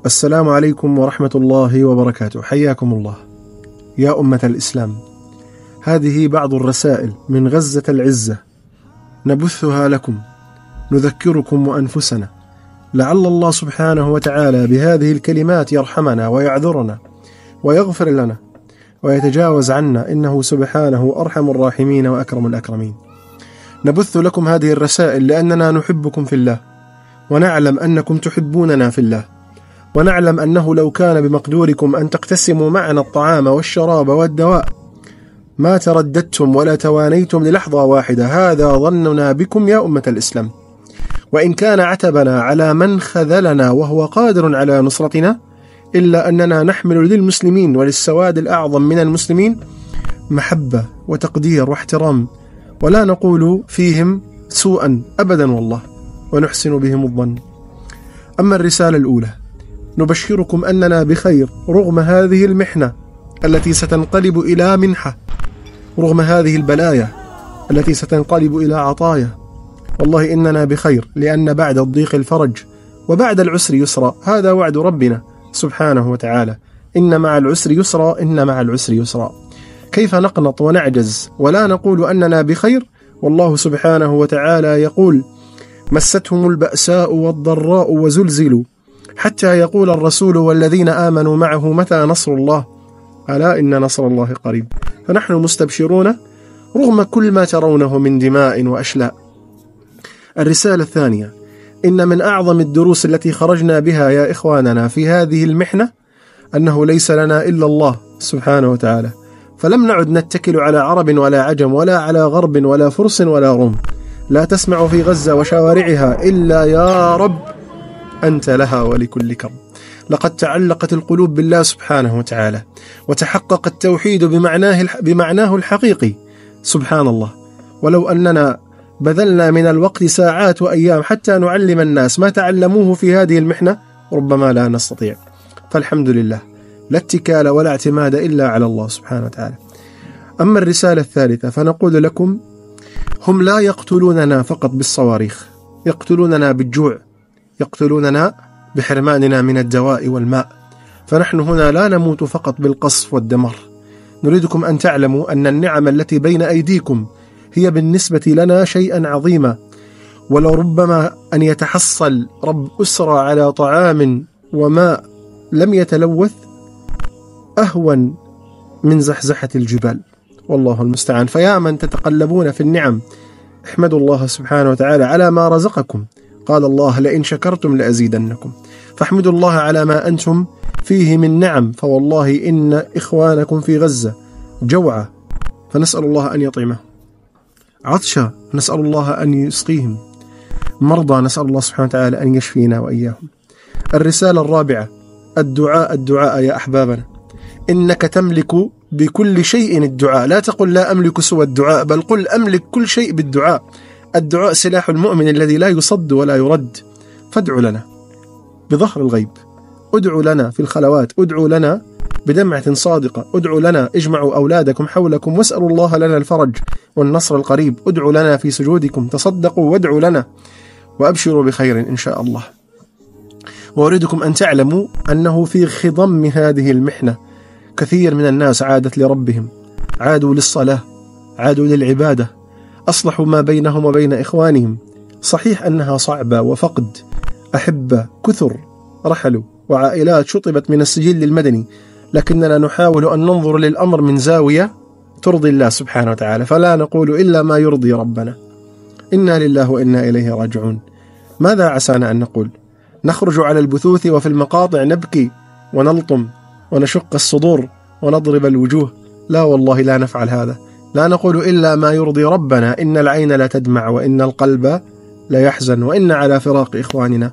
السلام عليكم ورحمة الله وبركاته. حياكم الله يا أمة الإسلام. هذه بعض الرسائل من غزة العزة نبثها لكم، نذكركم وأنفسنا لعل الله سبحانه وتعالى بهذه الكلمات يرحمنا ويعذرنا ويغفر لنا ويتجاوز عنا، إنه سبحانه أرحم الراحمين وأكرم الأكرمين. نبث لكم هذه الرسائل لأننا نحبكم في الله، ونعلم أنكم تحبوننا في الله، ونعلم أنه لو كان بمقدوركم أن تقتسموا معنا الطعام والشراب والدواء ما ترددتم ولا توانيتم للحظة واحدة. هذا ظننا بكم يا أمة الإسلام. وإن كان عتبنا على من خذلنا وهو قادر على نصرتنا، إلا أننا نحمل للمسلمين وللسواد الأعظم من المسلمين محبة وتقدير واحترام، ولا نقول فيهم سوءا أبدا والله، ونحسن بهم الظن. أما الرسالة الأولى، نبشركم أننا بخير رغم هذه المحنة التي ستنقلب إلى منحة، رغم هذه البلايا التي ستنقلب إلى عطايا. والله إننا بخير، لأن بعد الضيق الفرج وبعد العسر يسرا. هذا وعد ربنا سبحانه وتعالى، إن مع العسر يسرا، إن مع العسر يسرا. كيف نقنط ونعجز ولا نقول أننا بخير والله سبحانه وتعالى يقول: مستهم البأساء والضراء وزلزلوا حتى يقول الرسول والذين آمنوا معه متى نصر الله، ألا إن نصر الله قريب. فنحن مستبشرون رغم كل ما ترونه من دماء وأشلاء. الرسالة الثانية، إن من أعظم الدروس التي خرجنا بها يا إخواننا في هذه المحنة أنه ليس لنا إلا الله سبحانه وتعالى، فلم نعد نتكل على عرب ولا عجم ولا على غرب ولا فرس ولا روم. لا تسمع في غزة وشوارعها إلا يا رب أنت لها ولكل كرب. لقد تعلقت القلوب بالله سبحانه وتعالى، وتحقق التوحيد بمعناه الحقيقي. سبحان الله، ولو أننا بذلنا من الوقت ساعات وأيام حتى نعلم الناس ما تعلموه في هذه المحنة ربما لا نستطيع. فالحمد لله، لا اتكال ولا اعتماد إلا على الله سبحانه وتعالى. أما الرسالة الثالثة، فنقول لكم: هم لا يقتلوننا فقط بالصواريخ، يقتلوننا بالجوع، يقتلوننا بحرماننا من الدواء والماء. فنحن هنا لا نموت فقط بالقصف والدمار. نريدكم أن تعلموا أن النعم التي بين أيديكم هي بالنسبة لنا شيئا عظيما، ولو ربما أن يتحصل رب أسرة على طعام وماء لم يتلوث أهون من زحزحة الجبال، والله المستعان. فيا من تتقلبون في النعم، احمدوا الله سبحانه وتعالى على ما رزقكم. قال الله: لئن شكرتم لأزيدنكم. فاحمدوا الله على ما أنتم فيه من نعم، فوالله إن إخوانكم في غزة جوعى، فنسأل الله أن يطعمهم، عطشى نسأل الله أن يسقيهم، مرضى نسأل الله سبحانه وتعالى أن يشفينا وإياهم. الرسالة الرابعة، الدعاء يا أحبابنا. إنك تملك بكل شيء الدعاء. لا تقل لا أملك سوى الدعاء، بل قل أملك كل شيء بالدعاء. الدعاء سلاح المؤمن الذي لا يصد ولا يرد. فادعوا لنا بظهر الغيب، ادعوا لنا في الخلوات، ادعوا لنا بدمعة صادقة، ادعوا لنا، اجمعوا أولادكم حولكم واسألوا الله لنا الفرج والنصر القريب، ادعوا لنا في سجودكم، تصدقوا وادعوا لنا، وأبشروا بخير إن شاء الله. وأريدكم أن تعلموا أنه في خضم هذه المحنة كثير من الناس عادت لربهم، عادوا للصلاة، عادوا للعبادة، أصلحوا ما بينهم وبين إخوانهم. صحيح أنها صعبة، وفقد أحبة كثر رحلوا، وعائلات شطبت من السجل المدني، لكننا نحاول أن ننظر للأمر من زاوية ترضي الله سبحانه وتعالى، فلا نقول إلا ما يرضي ربنا. إنا لله وإنا إليه راجعون. ماذا عسانا أن نقول؟ نخرج على البثوث وفي المقاطع نبكي ونلطم ونشق الصدور ونضرب الوجوه؟ لا والله، لا نفعل هذا. لا نقول إلا ما يرضي ربنا. إن العين لا تدمع وإن القلب لا يحزن وإن على فراق إخواننا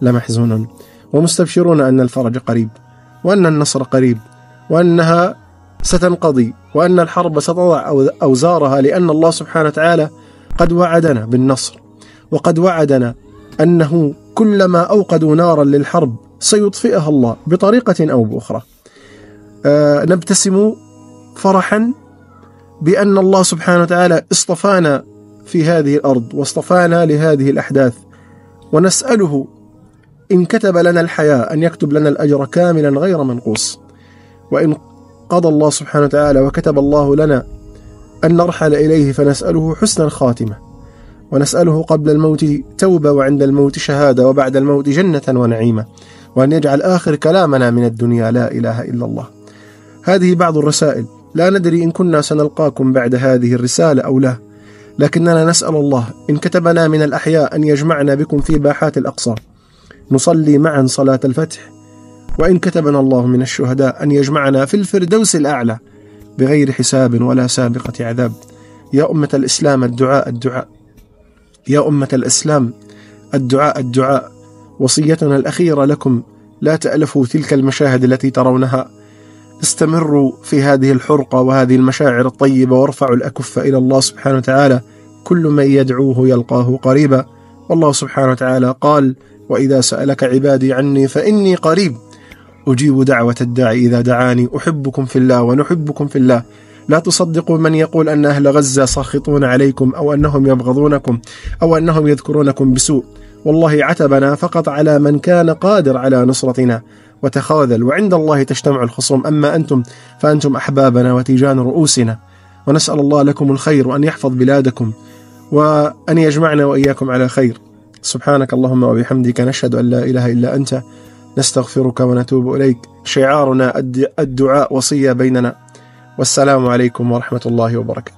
لمحزونون. ومستبشرون أن الفرج قريب، وأن النصر قريب، وأنها ستنقضي، وأن الحرب ستضع أوزارها، لأن الله سبحانه وتعالى قد وعدنا بالنصر، وقد وعدنا أنه كلما أوقدوا نارا للحرب سيطفئها الله بطريقة أو بأخرى. نبتسم فرحا بأن الله سبحانه وتعالى اصطفانا في هذه الأرض واصطفانا لهذه الأحداث، ونسأله إن كتب لنا الحياة أن يكتب لنا الأجر كاملا غير منقوص، وإن قضى الله سبحانه وتعالى وكتب الله لنا أن نرحل إليه فنسأله حسن الخاتمة، ونسأله قبل الموت توبة، وعند الموت شهادة، وبعد الموت جنة ونعيمة، وأن يجعل آخر كلامنا من الدنيا لا إله إلا الله. هذه بعض الرسائل، لا ندري إن كنا سنلقاكم بعد هذه الرسالة أو لا، لكننا نسأل الله إن كتبنا من الأحياء أن يجمعنا بكم في باحات الأقصى نصلي معا صلاة الفتح، وإن كتبنا الله من الشهداء أن يجمعنا في الفردوس الأعلى بغير حساب ولا سابقة عذاب. يا أمة الإسلام الدعاء الدعاء، يا أمة الإسلام الدعاء الدعاء. وصيتنا الأخيرة لكم: لا تألفوا تلك المشاهد التي ترونها، استمروا في هذه الحرقة وهذه المشاعر الطيبة، وارفعوا الأكف إلى الله سبحانه وتعالى، كل من يدعوه يلقاه قريبا. والله سبحانه وتعالى قال: وإذا سألك عبادي عني فإني قريب أجيب دعوة الداعي إذا دعاني. أحبكم في الله ونحبكم في الله. لا تصدقوا من يقول أن أهل غزة ساخطون عليكم، أو أنهم يبغضونكم، أو أنهم يذكرونكم بسوء. والله عتبنا فقط على من كان قادر على نصرتنا وتخاذل، وعند الله تجتمع الخصوم. أما أنتم فأنتم أحبابنا وتيجان رؤوسنا، ونسأل الله لكم الخير، وأن يحفظ بلادكم، وأن يجمعنا وإياكم على خير. سبحانك اللهم وبحمدك، نشهد أن لا إله إلا أنت، نستغفرك ونتوب إليك. شعارنا الدعاء وصية بيننا. والسلام عليكم ورحمة الله وبركاته.